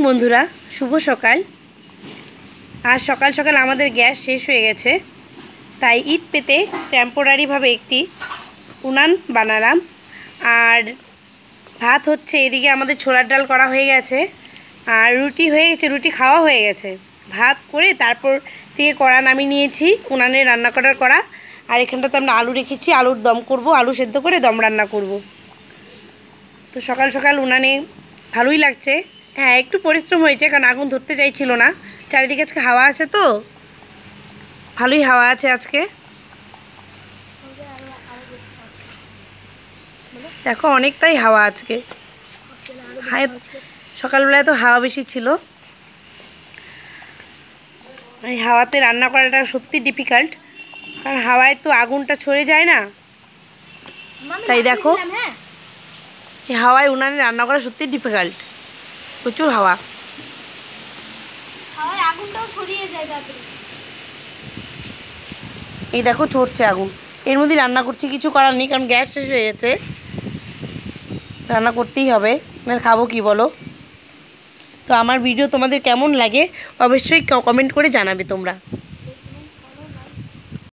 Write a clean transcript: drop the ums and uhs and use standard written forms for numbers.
বন্ধুরা, শুভ সকাল। আজ সকাল সকাল আমাদের গ্যাস শেষ হয়ে গেছে, তাই ইট পেতে টেম্পোরারিভাবে একটি উনান বানালাম। আর ভাত হচ্ছে, এদিকে আমাদের ছোলার ডাল করা হয়ে গেছে, আর রুটি হয়ে গেছে, রুটি খাওয়া হয়ে গেছে। ভাত করে তারপর থেকে কড়া নামিয়ে নিয়েছি, উনানে রান্না করার কড়া। আর এখানটাতে আমরা আলু রেখেছি, আলুর দম করব, আলু সেদ্ধ করে দম রান্না করব। তো সকাল সকাল উনানে ভালোই লাগছে। হ্যাঁ, একটু পরিশ্রম হয়েছে, কারণ আগুন ধরতে চাইছিল না। চারিদিকে আজকে হাওয়া আছে, তো ভালোই হাওয়া আছে আজকে। দেখো, অনেকটাই হাওয়া আজকে। হ্যাঁ, সকালবেলায় তো হাওয়া বেশি ছিল। এই হাওয়াতে রান্না করাটা সত্যি ডিফিকাল্ট, কারণ হাওয়ায় তো আগুনটা ছড়ে যায় না। তাই দেখো, এই হাওয়ায় উনানে রান্না করা সত্যি ডিফিকাল্ট, প্রচুর হাওয়া। এই দেখো, চড়ছে আগুন, এর মধ্যে রান্না করছি, কিছু করার নেই, কারণ গ্যাস শেষ হয়ে গেছে, রান্না করতেই হবে, না খাবো কি বলো। তো আমার ভিডিও তোমাদের কেমন লাগে অবশ্যই কমেন্ট করে জানাবে তোমরা।